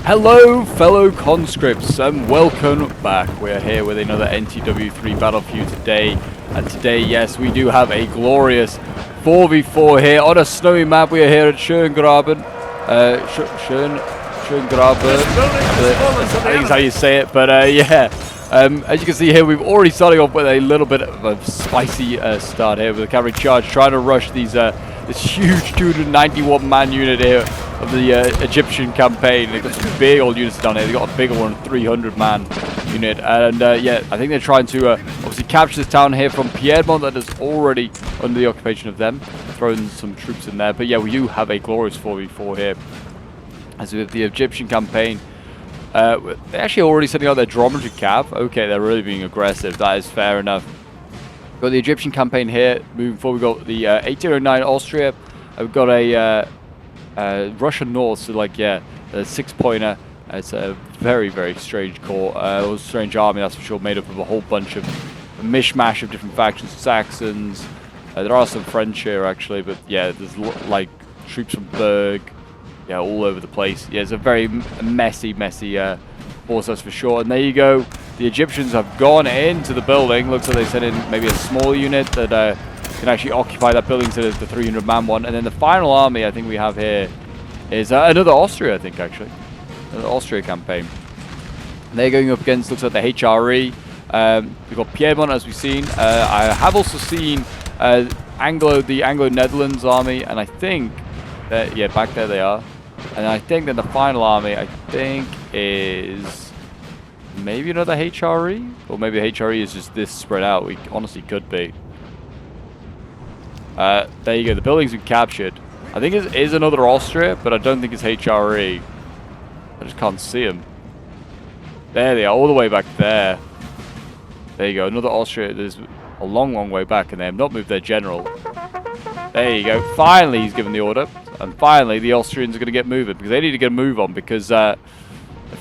Hello fellow conscripts and welcome back. We're here with another NTW 3 battle for you today, and today, yes, we do have a glorious 4v4 here on a snowy map. We are here at Schöngraben. Schöngraben, I think is how you say it, but yeah. As you can see here, we've already started off with a little bit of a spicy start here with a cavalry charge, trying to rush these this huge 291 man unit here of the Egyptian campaign. They've got some big old units down here. They've got a bigger one, 300 man unit, and yeah, I think they're trying to obviously capture this town here from Piedmont that is already under the occupation of them, throwing some troops in there. But yeah, we do have a glorious 4v4 here as with the Egyptian campaign. They're actually already sending out their dromedary cav. Okay, they're really being aggressive. That is fair enough. We've got the Egyptian campaign here. Moving forward, we've got the 1809 Austria. We've got a Russian North, so like, yeah, a 6-pointer. It's a very, very strange corps. Or strange army, that's for sure, made up of a whole bunch of a mishmash of different factions. Saxons. There are some French here, actually, but yeah, there's like troops from Berg. Yeah, all over the place. Yeah, it's a very messy force, that's for sure. And there you go. The Egyptians have gone into the building. Looks like they sent in maybe a small unit that can actually occupy that building to the 300-man one. And then the final army I think we have here is another Austria, I think, actually. Another Austria campaign. And they're going up against, looks like the HRE. We've got Piedmont, as we've seen. I have also seen the Anglo-Netherlands army, and I think that, yeah, back there they are. And I think that the final army, I think, is maybe another HRE? Or maybe the HRE is just this spread out. We honestly could be. There you go. The building's been captured. I think it is another Austria, but I don't think it's HRE. I just can't see them. There they are, all the way back there. There you go. Another Austria. There's a long, long way back, and they have not moved their general. There you go. Finally, he's given the order. And finally, the Austrians are going to get moving, because they need to get a move on, because the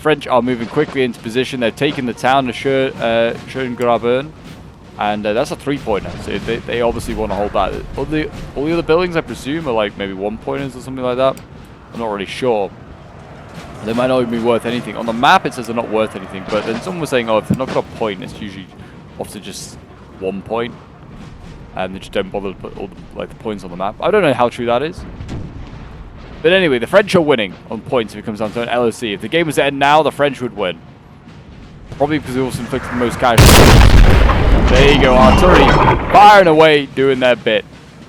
French are moving quickly into position. They're taking the town of Schöngraben, and that's a 3-pointer, so they obviously want to hold that. All the other buildings, I presume, are like maybe 1-pointers or something like that. I'm not really sure. They might not even be worth anything. On the map, it says they're not worth anything, but then someone was saying, oh, if they're not got a point, it's usually often just 1 point. And they just don't bother to put all the points on the map. I don't know how true that is. But anyway, the French are winning on points if it comes down to an LOC. If the game was to end now, the French would win. Probably because they also inflicted the most casualties. There you go, artillery firing away, doing their bit.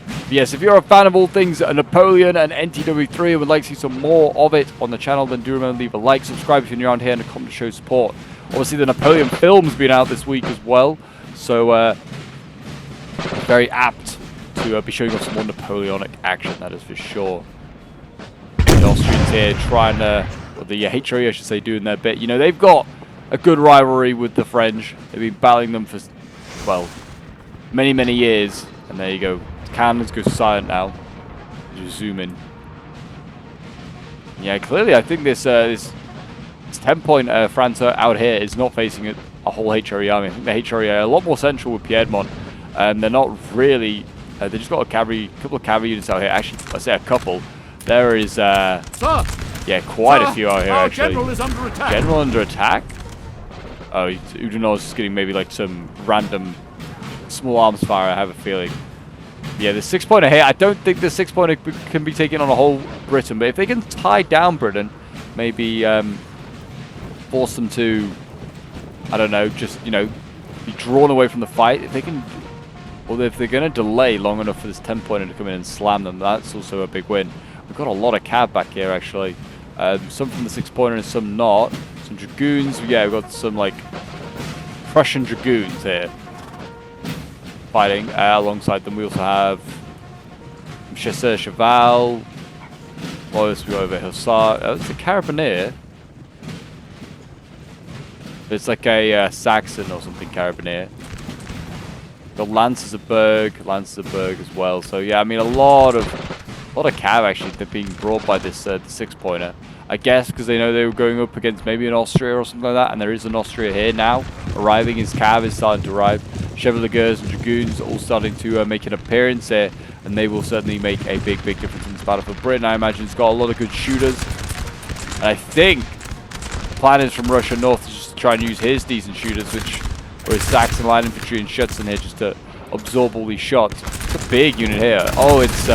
But yes, if you're a fan of all things Napoleon and NTW3 and would like to see some more of it on the channel, then do remember to leave a like, subscribe if you're new around here, and a comment to show support. Obviously, the Napoleon film's been out this week as well, so very apt to be showing off some more Napoleonic action, that is for sure. The Austrians here trying to, or the HRE I should say, doing their bit. You know, they've got a good rivalry with the French. They've been battling them for, well, many, many years. And there you go. The cannons go silent now. Just zoom in. Yeah, clearly I think this 10-point France out here is not facing a whole HRE army. I think the HRE are a lot more central with Piedmont. They're not really, they just got a couple of cavalry units out here. Actually, let's say a couple. There is, yeah, quite a few out here, actually. General is under attack. General under attack? Oh, Udinot is just getting maybe like some random small arms fire, I have a feeling. Yeah, the 6-pointer here, I don't think the 6-pointer can be taken on a whole Britain, but if they can tie down Britain, maybe force them to, I don't know, just, you know, be drawn away from the fight. If they can, well, if they're going to delay long enough for this 10-pointer to come in and slam them, that's also a big win. We've got a lot of cav back here, actually. Some from the 6-pointer and some not. Some dragoons. Yeah, we've got some, like, Prussian dragoons here fighting alongside them. We also have Chasseur Cheval. What else we got over here? Hussar. It's a Carabinier. It's like a Saxon or something, Carabinier. Got Lancers of Berg as well. So, yeah, I mean, a lot of cav actually that are being brought by this 6-pointer. I guess because they know they were going up against maybe an Austria or something like that, and there is an Austria here now arriving. His cav is starting to arrive. Chevaliers and Dragoons all starting to make an appearance here, and they will certainly make a big difference in this battle for Britain. I imagine it's got a lot of good shooters, and I think plan is from Russia North is just to try and use his decent shooters, which were his Saxon line infantry and Schutzen here, just to absorb all these shots. It's a big unit here. Oh, it's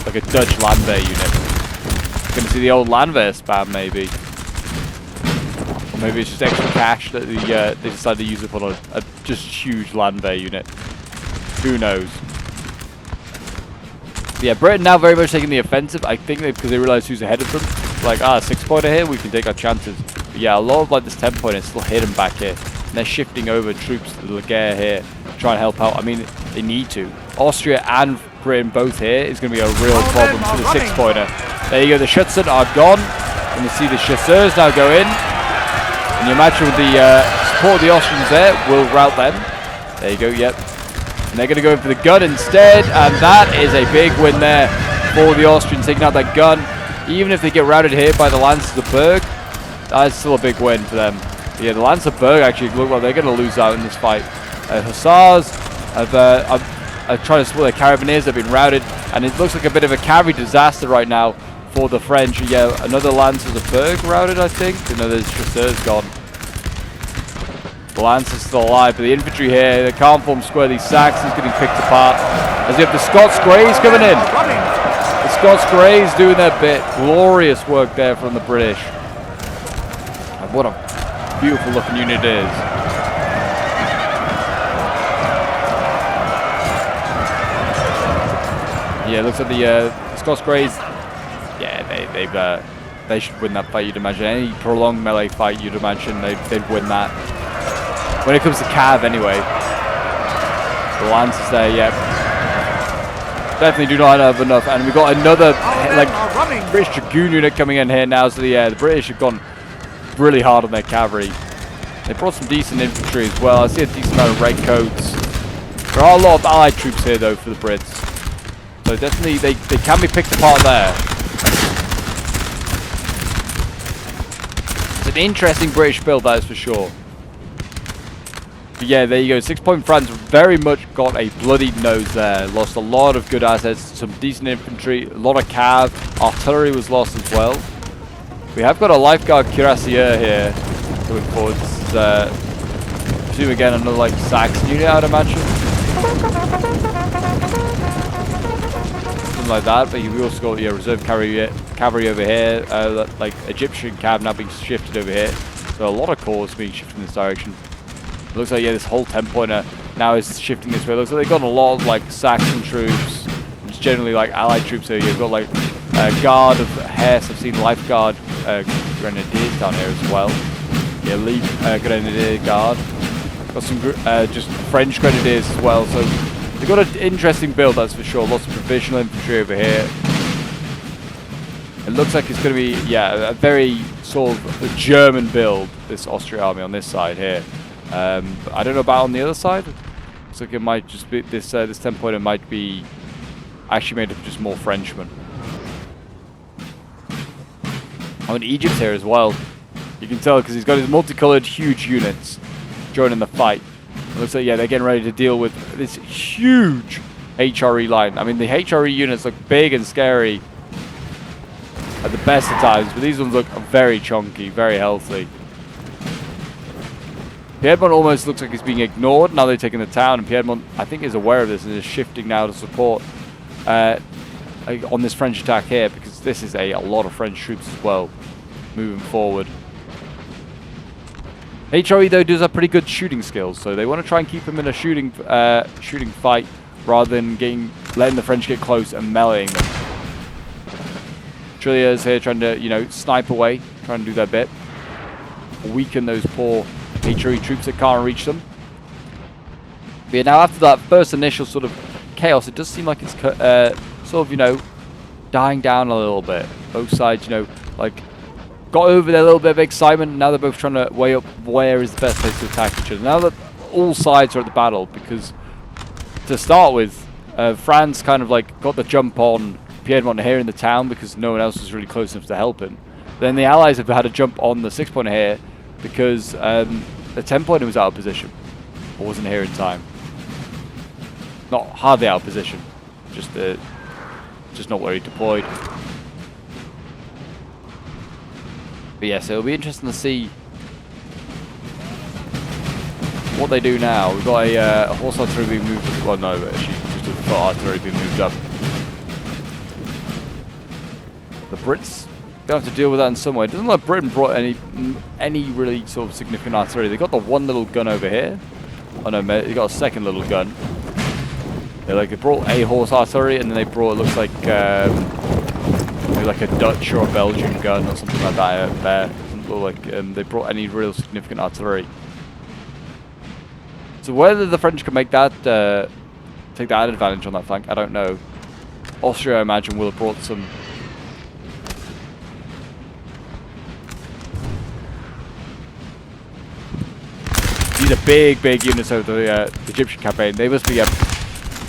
like a Dutch Landwehr unit. Gonna see the old Landwehr spam, maybe. Or maybe it's just extra cash that they decided to use it on a just huge Landwehr unit. Who knows? Yeah, Britain now very much taking the offensive. I think because they realize who's ahead of them. Like, 6-pointer here, we can take our chances. But yeah, a lot of like this 10-pointer is still hidden back here. And they're shifting over troops to the Laguerre here to try and help out. I mean, they need to. Austria and Britain both here is going to be a real problem for the 6-pointer. There you go, the Schutzen are gone. And you see the Chasseurs now go in. And you imagine with the support of the Austrians there, we'll rout them. There you go, yep. And they're going to go in for the gun instead. And that is a big win there for the Austrians, taking out that gun. Even if they get routed here by the Lancers of Berg, that's still a big win for them. But yeah, the Lancers of Berg actually look like they're going to lose out in this fight. Hussars are trying to support their Carabiniers. They've been routed. And it looks like a bit of a cavalry disaster right now for the French. Yeah, another Lancers of Berg routed, I think. Another Chasseurs gone. The Lancers still alive, but the infantry here, they can't form square. These Saxons getting picked apart. As you have the Scots Greys coming in. The Scots Greys doing their bit. Glorious work there from the British. And what a beautiful looking unit it is. Yeah, it looks like the Scots Greys. Yeah, they should win that fight. You'd imagine any prolonged melee fight. You'd imagine they'd win that. When it comes to Cav, anyway, the Lancers there, yeah, definitely do not have enough. And we've got another like British Dragoon unit coming in here now. So the British have gone really hard on their cavalry. They brought some decent infantry as well. I see a decent amount of redcoats. There are a lot of allied troops here though for the Brits. So definitely they can be picked apart there. It's an interesting British build, that is for sure. But yeah, there you go. 6-point France very much got a bloodied nose there. Lost a lot of good assets, some decent infantry, a lot of cav. Artillery was lost as well. We have got a lifeguard cuirassier here going forward. This is, I presume again another like Saxon unit, I'd imagine. Something like that. But we also got reserve cavalry over here, like Egyptian cav now being shifted over here. So a lot of corps being shifted in this direction. It looks like, yeah, this whole 10-pointer now is shifting this way. It looks like they've got a lot of, like, Saxon troops. It's generally, like, allied troops here. You've got, like, Guard of Hesse. I've seen Lifeguard Grenadiers down here as well. Yeah, League Grenadier Guard. Got some just French Grenadiers as well. So they've got an interesting build, that's for sure. Lots of provisional infantry over here. It looks like it's going to be, yeah, a very sort of a German build, this Austrian army on this side here. But I don't know about on the other side. Looks like it might just be this 10-pointer might be actually made of just more Frenchmen. Oh, and Egypt's here as well. You can tell because he's got his multicolored huge units joining the fight. It looks like, yeah, they're getting ready to deal with this huge HRE line. I mean, the HRE units look big and scary at the best of times, but these ones look very chunky, very healthy. Piedmont almost looks like he's being ignored. Now they're taking the town, and Piedmont, I think, is aware of this and is shifting now to support on this French attack here, because this is a lot of French troops as well moving forward. HRE, though, does have pretty good shooting skills, so they want to try and keep him in a shooting fight rather than letting the French get close and meleeing them. Trilliers here trying to, snipe away, trying to do their bit. Weaken those poor HRE troops that can't reach them. But yeah, now after that first initial sort of chaos, it does seem like it's sort of, dying down a little bit. Both sides, like got over their little bit of excitement. Now they're both trying to weigh up where is the best place to attack each other. Now that all sides are at the battle, because to start with, France kind of like got the jump on Piedmont here in the town because no one else was really close enough to help him. Then the Allies have had a jump on the 6-pointer here because the 10-pointer was out of position or wasn't here in time. Not hardly out of position, just not where he deployed. But yeah, so it'll be interesting to see what they do now. We've got a horse artillery being moved. Well, no, actually, just a foot artillery being moved up. The Brits don't have to deal with that in some way. It doesn't look like Britain brought any really sort of significant artillery. They got the one little gun over here. Oh no, they got a second little gun. They brought a horse artillery, and then they brought, it looks like maybe like a Dutch or a Belgian gun or something like that there. It doesn't look like they brought any real significant artillery. So whether the French can make that take that advantage on that flank, I don't know. Austria, I imagine, will have brought some. These are big units over the Egyptian campaign. They must be an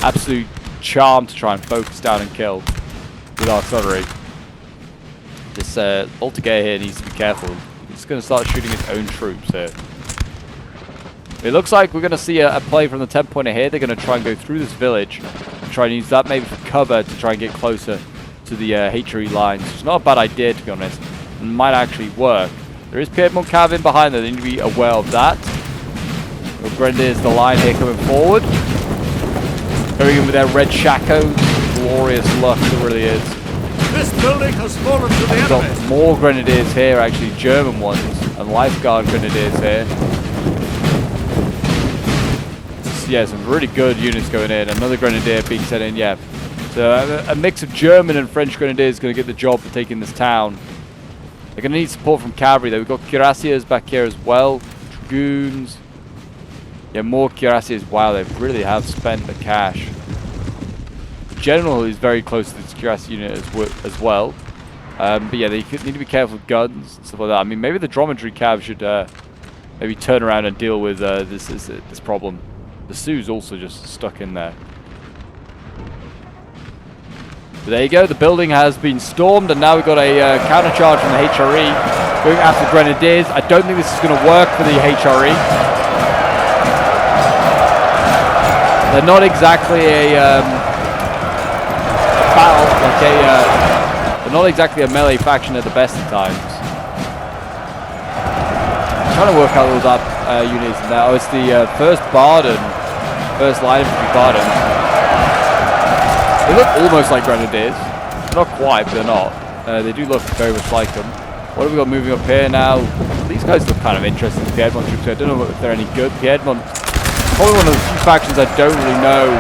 absolute charm to try and focus down and kill with artillery. This Altogether here needs to be careful. It's going to start shooting its own troops here. It looks like we're going to see a play from the 10-pointer here. They're going to try and go through this village and try and use that maybe for cover to try and get closer to the HRE lines. It's not a bad idea, to be honest. It might actually work. There is Piedmont Cav in behind there. They need to be aware of that. Grenadiers, the line here coming forward. Going in with their red shakos. Glorious luck, it really is. This building has fallen to the enemy. Got more Grenadiers here, actually German ones, and Lifeguard Grenadiers here. Yeah, some really good units going in. Another Grenadier being sent in, yeah. So a mix of German and French Grenadiers is going to get the job of taking this town. They're going to need support from cavalry though. We've got cuirassiers back here as well. Dragoons. Yeah, more cuirassiers. Wow, they really have spent the cash. The general is very close to this cuirassier unit as well. But yeah, they need to be careful with guns and stuff like that. I mean, maybe the dromedary cav should maybe turn around and deal with this problem. The Sioux also just stuck in there. But there you go. The building has been stormed, and now we've got a countercharge from the HRE going after the Grenadiers. I don't think this is going to work for the HRE. They're not exactly a battle, like they're not exactly a melee faction at the best of times. I'm trying to work out those units now. It's the first line infantry Barden. They look almost like Grenadiers. Not quite, but they're not. They do look very much like them. What have we got moving up here now? These guys look kind of interesting. Piedmont troops. I don't know if they're any good. Piedmont. Probably one of the few factions I don't really know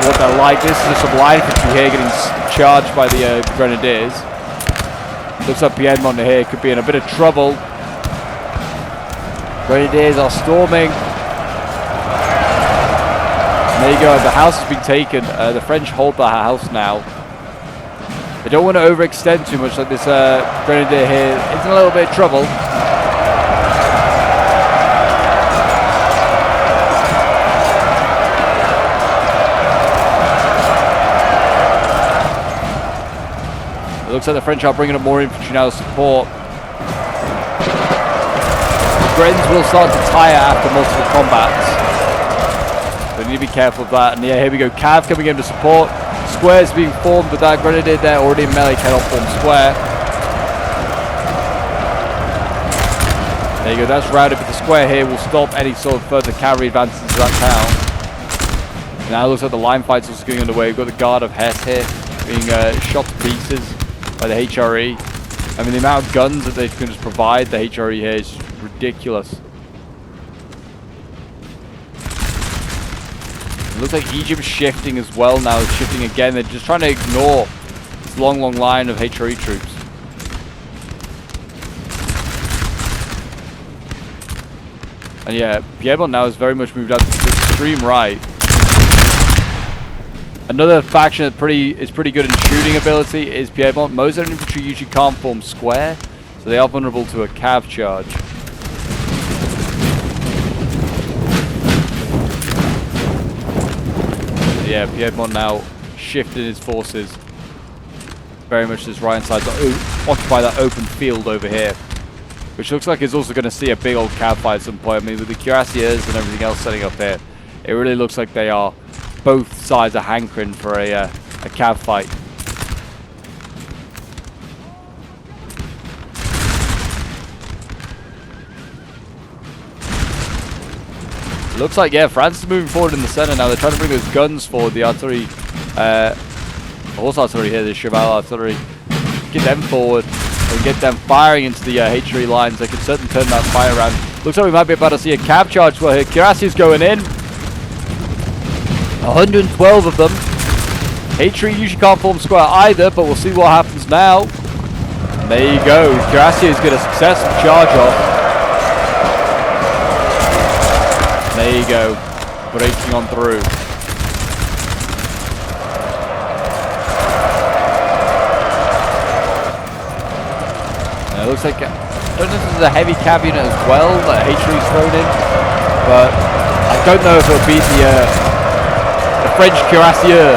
what they're like. This is some line infantry here getting charged by the Grenadiers. Looks like Piedmont here could be in a bit of trouble. Grenadiers are storming. And there you go, the house has been taken. The French hold the house now. They don't want to overextend too much, like this Grenadier here. It's in a little bit of trouble. Looks like the French are bringing up more infantry now to support. The Grens will start to tire after multiple combats. They need to be careful of that. And yeah, here we go. Cav coming in to support. Squares being formed with that Grenadier there already in melee, cannot form square. There you go. That's routed, but the square here will stop any sort of further cavalry advances into that town. Now it looks like the line fight's also going underway. We've got the Guard of Hesse here being shot to pieces by the HRE. I mean, the amount of guns that they can just provide the HRE here is ridiculous. It looks like Egypt's shifting as well now. It's shifting again. They're just trying to ignore this long line of HRE troops. And yeah, Piedmont now is very much moved out to the extreme right. Another faction that is pretty good in shooting ability is Piedmont. Most of their infantry usually can't form square, so they are vulnerable to a cav charge. Yeah, Piedmont now shifted his forces very much to his right hand side to occupy that open field over here, which looks like it's also going to see a big old cav fight at some point. I mean, with the cuirassiers and everything else setting up here, it really looks like they are both sides are hankering for a cav fight. Looks like, yeah, France is moving forward in the center now. They're trying to bring those guns forward, the artillery, horse artillery here, the cheval artillery. Get them forward and get them firing into the HRE lines. They can certainly turn that fire around. Looks like we might be about to see a cav charge well here. Cuirassiers going in. 112 of them. HRE usually can't form square either, but we'll see what happens now. And there you go. Cuirassiers get a successful charge off. There you go. Breaking on through. It looks like, I don't know if there's a heavy cav unit as well that HRE's thrown in, but I don't know if it'll beat the French cuirassier.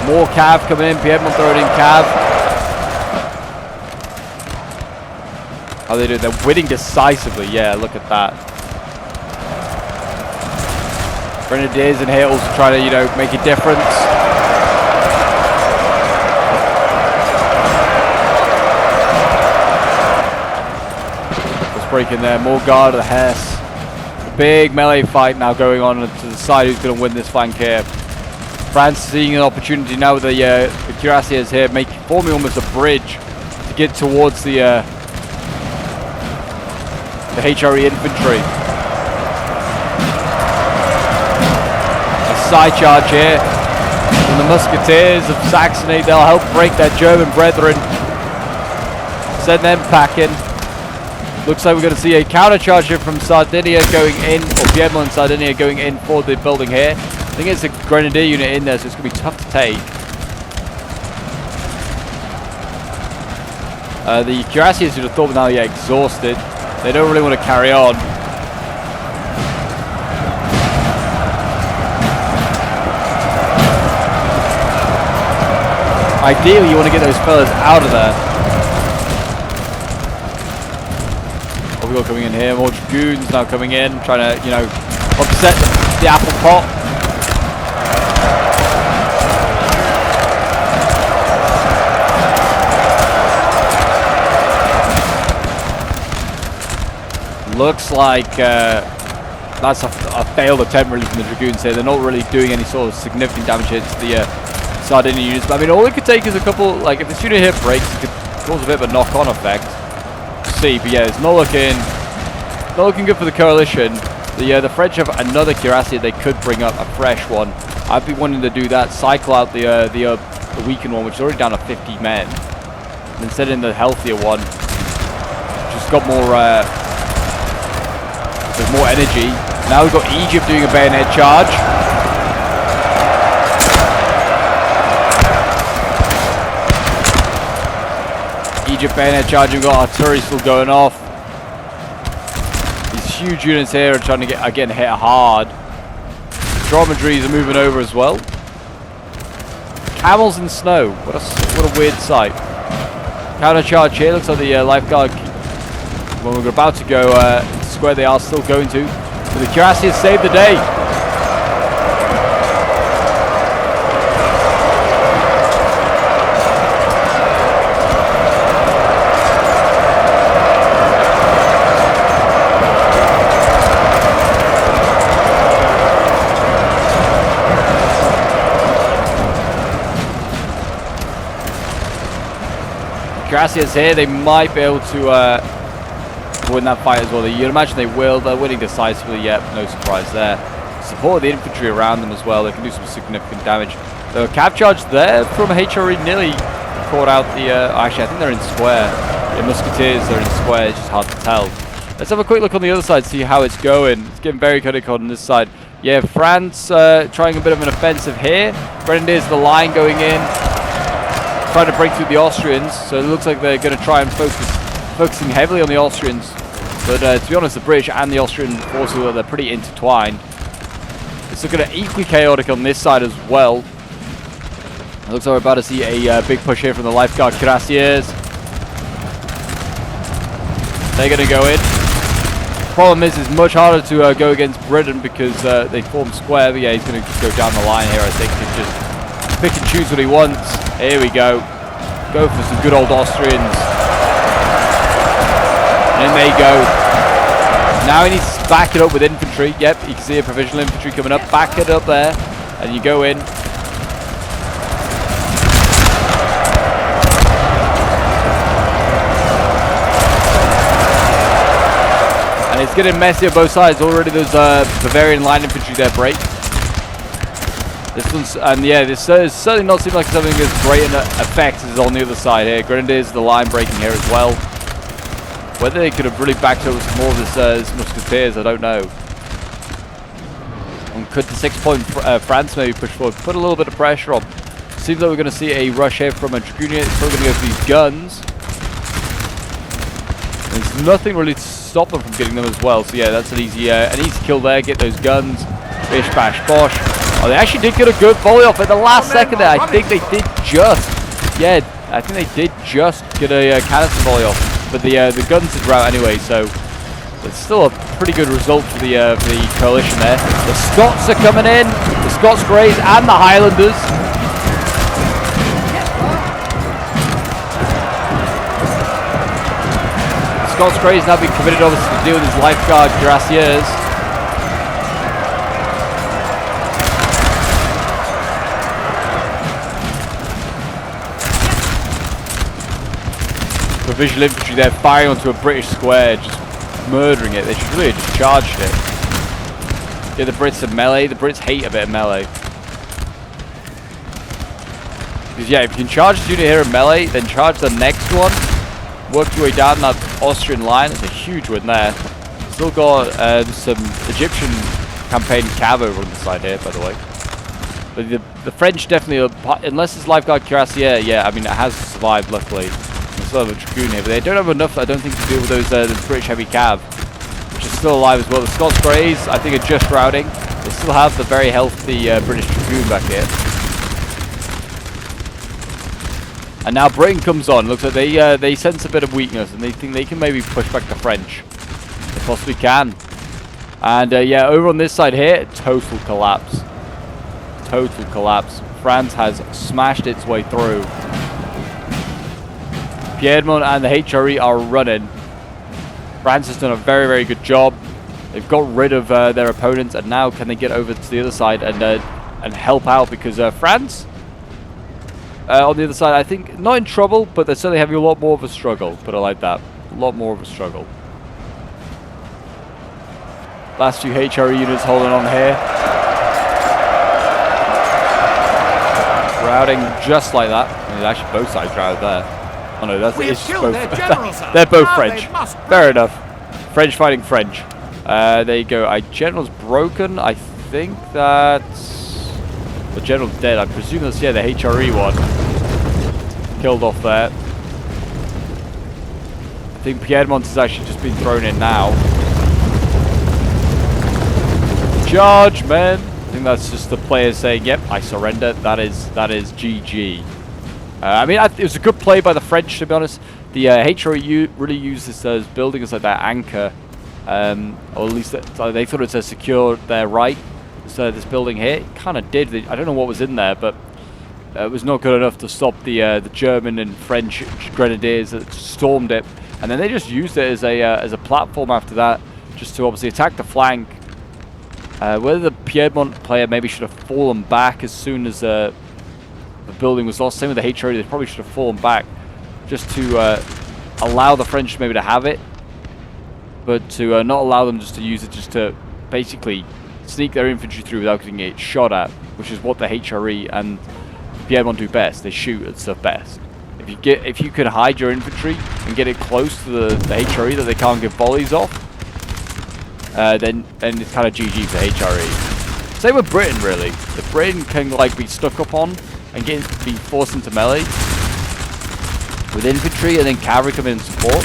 More cav coming in, Piedmont throwing in cav. How they do? They're winning decisively, yeah, look at that. Grenadiers in here also trying to, you know, make a difference. Let's break in there. More guard of the Hesse. Big melee fight now going on to the side. Who's going to win this flank here? France seeing an opportunity now with the cuirassiers here, forming almost a bridge to get towards the HRE infantry. Side charge here from the musketeers of Saxony. They'll help break their German brethren, send them packing. Looks like we're going to see a counter charge here from Sardinia going in, or Piedmont and Sardinia going in for the building here. I think it's a grenadier unit in there, so it's going to be tough to take. The cuirassiers would have thought now, yeah, exhausted. They don't really want to carry on. Ideally, you want to get those fellas out of there. What we got coming in here? More dragoons now coming in, trying to, you know, upset the apple pot. Looks like that's a failed attempt really from the dragoons here. They're not really doing any sort of significant damage here to the Sardinia units, but I mean, all it could take is a couple, like if this unit here breaks, it could cause a bit of a knock-on effect. See, but yeah, it's not looking good for the coalition. The French have another cuirassier they could bring up, a fresh one. I'd be wanting to do that, cycle out the weakened one, which is already down to 50 men, and then set in the healthier one, just got more, there's more energy. Now we've got Egypt doing a bayonet charge. Egypt bayonet charging, got artillery still going off. These huge units here are trying to get again hit hard. Dromedaries are moving over as well. Camels in snow. What a weird sight. Counter charge here. Looks like the lifeguard. When we're about to go square, they are still going to. But the cuirassiers saved the day. Cuirassiers here, they might be able to win that fight as well. You'd imagine they will. They're winning decisively, yet no surprise there. Support the infantry around them as well. They can do some significant damage. The cav charge there from HRE nearly caught out the... actually, I think they're in square. The musketeers are in square. It's just hard to tell. Let's have a quick look on the other side, see how it's going. It's getting very critical on this side. Yeah, France trying a bit of an offensive here. Grenadiers, the line going in, trying to break through the Austrians. So it looks like they're going to try and focusing heavily on the Austrians. But to be honest, the British and the Austrian forces, they're pretty intertwined. It's looking at equally chaotic on this side as well. It looks like we're about to see a big push here from the Lifeguard Cuirassiers. They're going to go in. Problem is, it's much harder to go against Britain because they form square. But yeah, he's going to just go down the line here, I think, and just pick and choose what he wants. Here we go. Go for some good old Austrians. And in they go. Now he needs to back it up with infantry. Yep, you can see a provisional infantry coming up. Back it up there. And you go in. And it's getting messy on both sides. Already there's Bavarian line infantry there break. This one's, and yeah, this is certainly not seeming like something as great an effect as on the other side here. Grenadiers, the line breaking here as well. Whether they could have really backed up with some more of this musketeers, I don't know. And could the 6-point France maybe push forward, put a little bit of pressure on? Seems like we're going to see a rush here from a Dragoonier. It's still going to go for these guns. There's nothing really to stop them from getting them as well. So yeah, that's an easy kill there. Get those guns. Bish, bash, bosh. Oh, they actually did get a good volley off at the last second there. I think they did just. Yeah, I think they did just get a canister volley off. But the guns did rout anyway, so it's still a pretty good result for the coalition there. The Scots are coming in. The Scots Greys and the Highlanders. Scots Greys now being committed obviously to deal with his lifeguard cuirassiers. Provisional infantry there firing onto a British square, just murdering it. They should really have just charged it. Yeah, the Brits are melee. The Brits hate a bit of melee. Because yeah, if you can charge the unit here in melee, then charge the next one. Work your way down that Austrian line. It's a huge win there. Still got some Egyptian campaign cav over on the side here, by the way. But the French definitely, unless it's Lifeguard Cuirassier, yeah, I mean, it has survived, luckily. They still have a Dragoon here, but they don't have enough, I don't think, to deal with those British heavy cav, which is still alive as well. The Scots Greys, I think, are just routing. They still have the very healthy British Dragoon back here. And now Britain comes on. Looks like they sense a bit of weakness, and they think they can maybe push back the French. They possibly can. And yeah, over on this side here, total collapse. Total collapse. France has smashed its way through. Piedmont and the HRE are running. France has done a very, very good job. They've got rid of their opponents, and now can they get over to the other side and help out, because France on the other side, I think, not in trouble, but they're certainly having a lot more of a struggle. Put it like that. A lot more of a struggle. Last few HRE units holding on here. Routing just like that. I mean, actually, both sides routed there. Oh no, that's it's both. They're both French. Fair enough. French fighting French. There you go. General's broken. I think that's. The general's dead. I presume that's, yeah, the HRE one. Killed off there. I think Piedmont has actually just been thrown in now. Charge, men! I think that's just the players saying, yep, I surrender. That is GG. I mean, it was a good play by the French, to be honest. The HRE really used this as building as like their anchor. Or at least they thought it was to secure their right. So this building here, it kind of did. I don't know what was in there, but it was not good enough to stop the German and French grenadiers that stormed it. And then they just used it as a platform after that, just to obviously attack the flank. Whether the Piedmont player maybe should have fallen back as soon as the building was lost. Same with the HRE, they probably should have fallen back just to allow the French maybe to have it, but to not allow them just to use it just to basically sneak their infantry through without getting it shot at, which is what the HRE and Piedmont do best. They shoot at stuff best. If you could hide your infantry and get it close to the HRE that they can't get volleys off, then it's kind of GG for HRE. Same with Britain, really. If Britain can like be stuck up on and be forced into melee with infantry and then cavalry come in and support,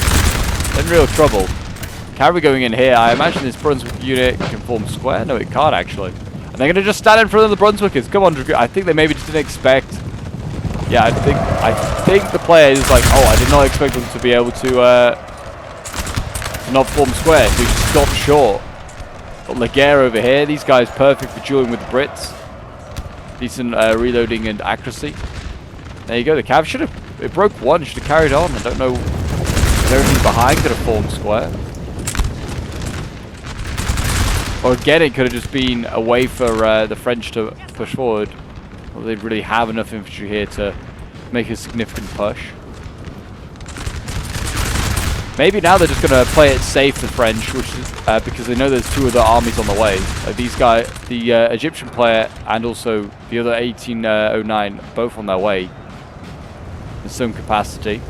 they're in real trouble. Cavalry going in here, I imagine this Brunswick unit can form square. No, it can't actually. And they're going to just stand in front of the Brunswickers. Come on, I think they maybe just didn't expect. Yeah, I think the player is like, oh, I did not expect them to be able to not form square, so he just stopped short. Got Laguerre over here. These guys perfect for dueling with the Brits. Decent reloading and accuracy. There you go. The Cav should have... It broke one. Should have carried on. I don't know if everything behind could have formed square. Or again, it could have just been a way for the French to push forward. Well, they really have enough infantry here to make a significant push. Maybe now they're just going to play it safe, the French, which is, because they know there's two other armies on the way. These guys, the Egyptian player and also the other 1809, both on their way in some capacity.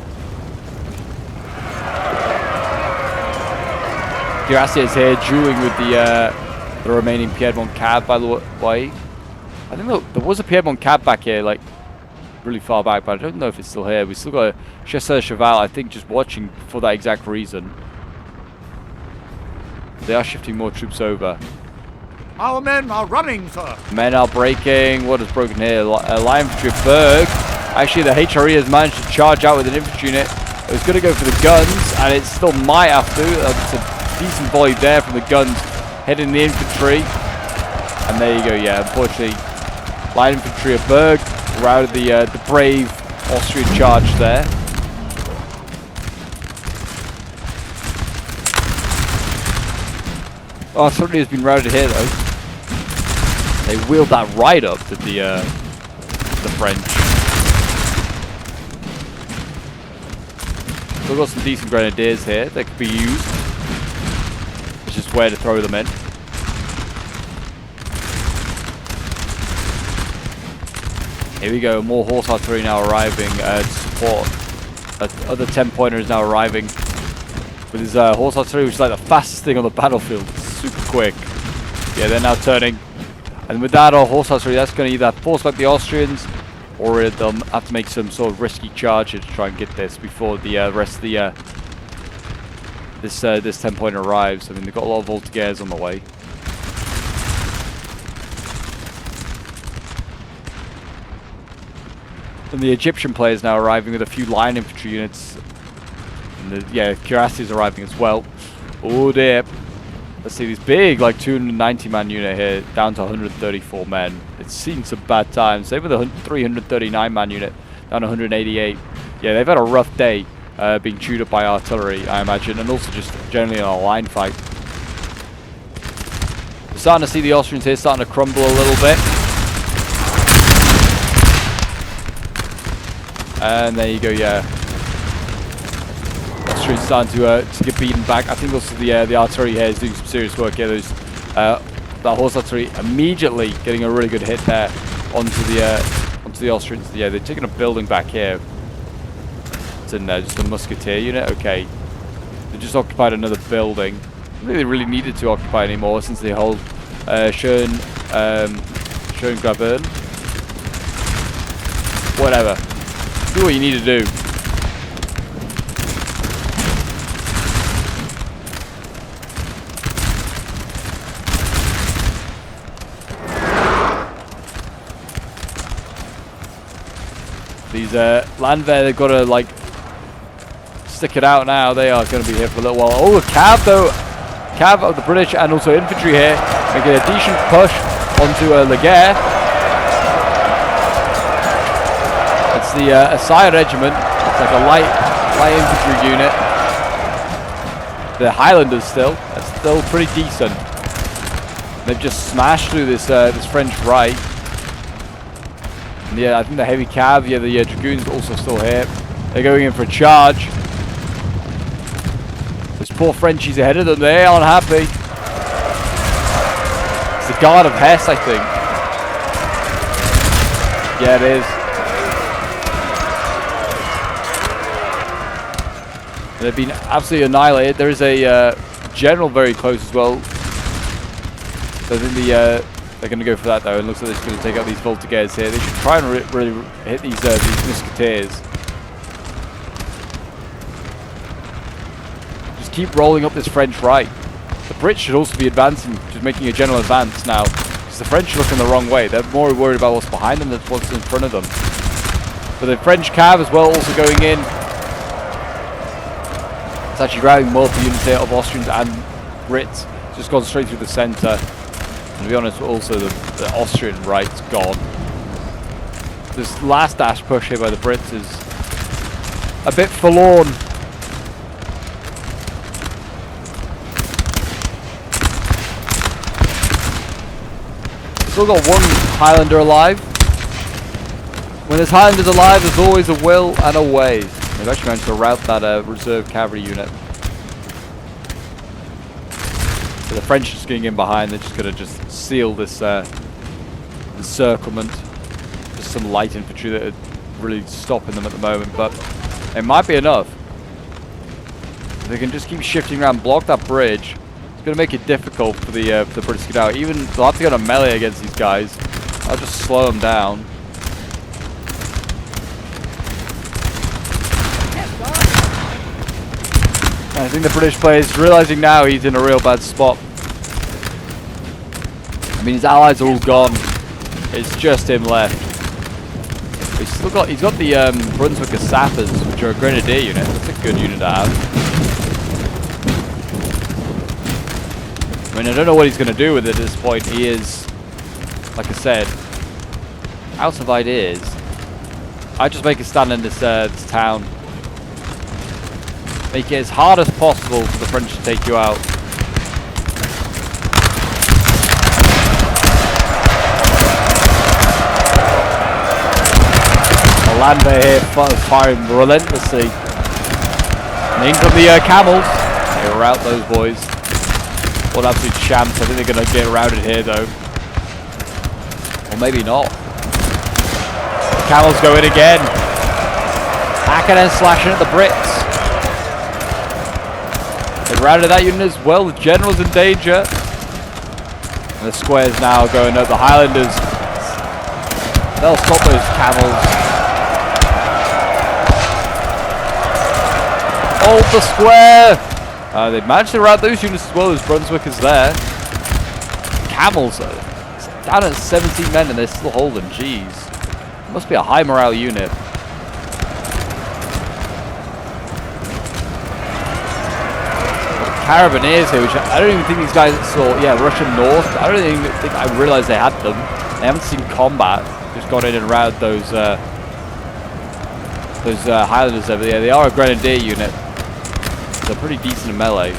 Cuirassiers is here dueling with the remaining Piedmont Cav, by the way. I think there was a Piedmont Cav back here, like really far back, but I don't know if it's still here. We still got a Chasseur Cheval, I think, just watching for that exact reason. They are shifting more troops over. Our men are running, sir. Men are breaking. What is broken here? Light Infantry Berg. Actually, the HRE has managed to charge out with an infantry unit. It was going to go for the guns, and it still might have to. It's a decent volley there from the guns, hitting the infantry. And there you go, yeah, unfortunately, Light Infantry of Berg routed the brave Austrian charge there. Artillery has been routed here, though. They wheeled that right up to the French. We've got some decent grenadiers here that could be used. It's just where to throw them in. Here we go, more horse artillery now arriving to support. Other 10-pointer is now arriving with his horse artillery, which is like the fastest thing on the battlefield. Super quick. Yeah, they're now turning. And with that, our horse artillery, that's going to either force back the Austrians, or they'll have to make some sort of risky charge to try and get this before the rest of the this 10-pointer arrives. I mean, they've got a lot of Voltigeurs on the way. And the Egyptian players now arriving with a few line infantry units. And the, yeah, Cuirassiers arriving as well. Oh dear. Let's see, this big, like 290-man unit here, down to 134 men. It's seen some bad times. Same with the 339-man unit, down to 188. Yeah, they've had a rough day being chewed up by artillery, I imagine, and also just generally in a line fight. We're starting to see the Austrians here starting to crumble a little bit. And there you go, yeah. Austrians starting to get beaten back. I think also the artillery here is doing some serious work here. Those that horse artillery immediately getting a really good hit there onto the Austrians. Yeah, they're taking a building back here. It's in just a musketeer unit. Okay, they just occupied another building. I don't think they really needed to occupy anymore since they hold Schöngravern. Whatever. Do what you need to do. These Landwehr, they've got to like stick it out now. They are going to be here for a little while. Oh, a Cav though. Cav of the British and also infantry here making a decent push onto Laguerre. It's the Assaye regiment. It's like a light infantry unit. The Highlanders still. That's still pretty decent. They've just smashed through this this French right. And yeah, I think the heavy cav, yeah, the dragoons are also still here. They're going in for a charge. Those poor Frenchies ahead of them. They aren't happy. It's the Guard of Hesse, I think. Yeah, it is. They've been absolutely annihilated. There is a general very close as well. So I think they're going to go for that though. It looks like they're just going to take out these Voltigeurs here. They should try and really hit these musketeers. Just keep rolling up this French right. The Brits should also be advancing, just making a general advance now. Because the French are looking the wrong way. They're more worried about what's behind them than what's in front of them. But the French cav as well also going in. It's actually grabbing multiple units here of Austrians and Brits. Just gone straight through the centre. And to be honest, also the Austrian right's gone. this last dash push here by the Brits is a bit forlorn. Still got one Highlander alive. When there's Highlanders alive, there's always a will and a way. They've actually managed to rout that reserve cavalry unit. So the French are just getting in behind. They're just going to just seal this encirclement. Just some light infantry that are really stopping them at the moment, but it might be enough. If they can just keep shifting around, block that bridge. It's going to make it difficult for the British to get out. Even they'll have to go on a melee against these guys. I'll just slow them down. I think the British player is realizing now he's in a real bad spot. I mean, his allies are all gone. It's just him left. But he's got the Brunswicker Sappers, which are a grenadier unit. That's a good unit to have. I mean, I don't know what he's going to do with it at this point. He is, like I said, out of ideas. I just make a stand in this town. Make it as hard as possible for the French to take you out. Lander here firing relentlessly. And in from the camels. They rout those boys. What absolute champs. I think they're going to get routed here though. Or maybe not. The camels go in again. Hacking and slashing at the Brits. They routed that unit as well. The general's in danger. And the squares now going up. The Highlanders. They'll stop those camels. Hold the square! They managed to rout those units as well as Brunswick is there. Camels though. It's down at 17 men and they're still holding. Jeez. Must be a high morale unit. Carabineers here, which I don't even think these guys saw. Yeah, Russian North. I don't even think I realized they had them. They haven't seen combat. Just gone in and routed those Highlanders over there. They are a grenadier unit. They're pretty decent in melee.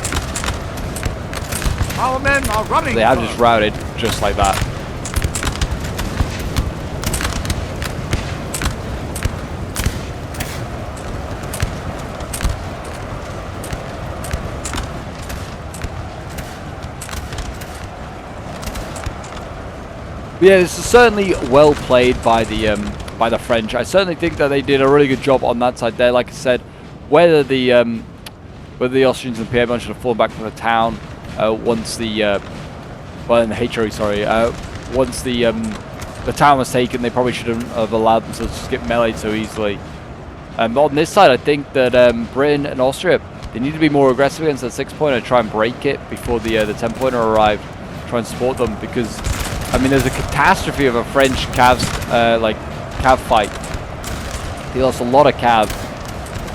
Our men are running. They have just routed just like that. But yeah, this is certainly well played by the French. I certainly think that they did a really good job on that side there. Like I said, whether the Austrians and Piedmont should have fallen back from the town once the town was taken, they probably shouldn't have allowed themselves to get melee so easily. On this side, I think that Britain and Austria, they need to be more aggressive against that 6-pointer, try and break it before the 10-pointer arrived, try and support them, because I mean there's a catastrophe of a French cav fight. They lost a lot of cav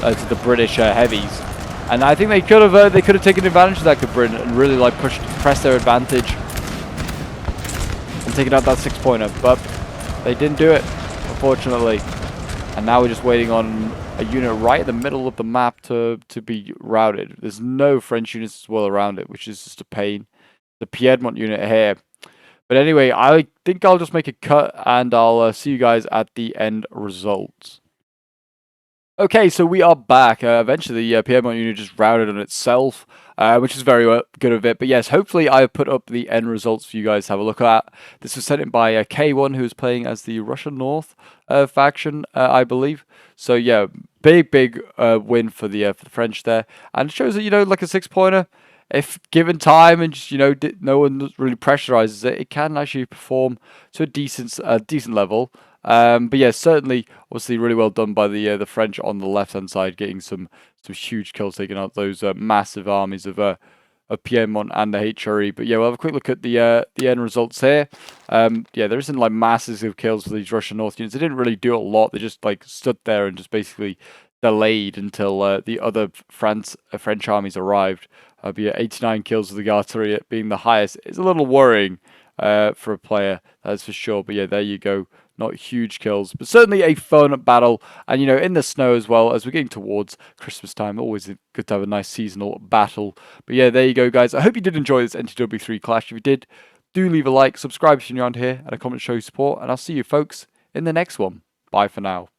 to the British heavies. And I think they could have taken advantage of that, good Britain, and really like press their advantage and taken out that 6-pointer. But they didn't do it, unfortunately. And now we're just waiting on a unit right in the middle of the map to be routed. There's no French units as well around it, which is just a pain. The Piedmont unit here. But anyway, I think I'll just make a cut and I'll see you guys at the end results. Okay, so we are back. Eventually, the Piedmont unit just routed on itself, which is very good of it. But yes, hopefully I put up the end results for you guys to have a look at. This was sent in by K1, who is playing as the Russian North faction, I believe. So yeah, big win for the French there. And it shows that, like a 6-pointer, if given time and just, no one really pressurizes it, it can actually perform to a decent level. But yeah, certainly, obviously, really well done by the French on the left-hand side, getting some huge kills, taking out those massive armies of Piedmont and the HRE. But yeah, we'll have a quick look at the end results here. Yeah, there isn't like masses of kills for these Russian North units. They didn't really do a lot. They just like stood there and just basically delayed until the other French armies arrived. But yeah, 89 kills with the artillery being the highest is a little worrying for a player, that's for sure. But yeah, there you go. not huge kills, but certainly a fun battle. And, you know, in the snow as well, as we're getting towards Christmas time, always good to have a nice seasonal battle. But yeah, there you go, guys. I hope you did enjoy this NTW3 clash. If you did, do leave a like, subscribe if you're new around here, and a comment to show your support. And I'll see you folks in the next one. Bye for now.